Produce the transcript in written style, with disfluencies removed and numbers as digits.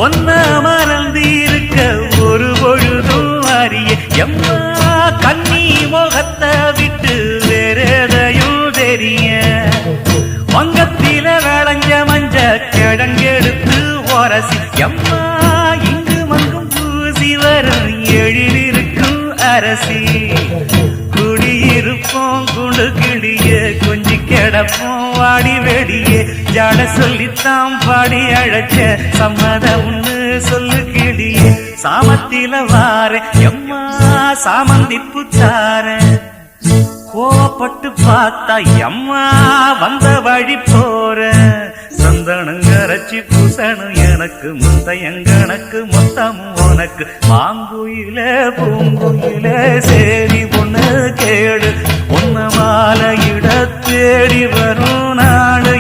ஒன்ன மறந்திருக்க ஒரு பொழுதும் அறிய எம்மா கண்ணி முகத்தை விட்டு வேறெதையும் தெரிய வங்கத்தில விளைஞ்ச மஞ்ச கிழங்கெடுத்து உரசி எம்மா இங்கு மங்கும் பூசி வரும் எழிலிருக்கும் அரசி குடியிருப்போம் குண்டு கிளிய கொஞ்சி கிடப்போம் வாடி வெடியே ஜாட சொல்லித்தான் பாடி அழைச்ச சம்மதம்னு சொல்லு கிளியே சாமத்தில வார எம்மா சாமந்தி புத்தார கோவப்பட்டு பார்த்தா எம்மா வந்த வழி போற சந்தனம் கரைச்சி பூசணும் எனக்கு முத்தையங்கணக்கு மொத்தம் உனக்கு மாங்குயில பூங்குயில சேரி பொண்ணு கேடு உன்ன மாலையிட தேடி வரும் நாடு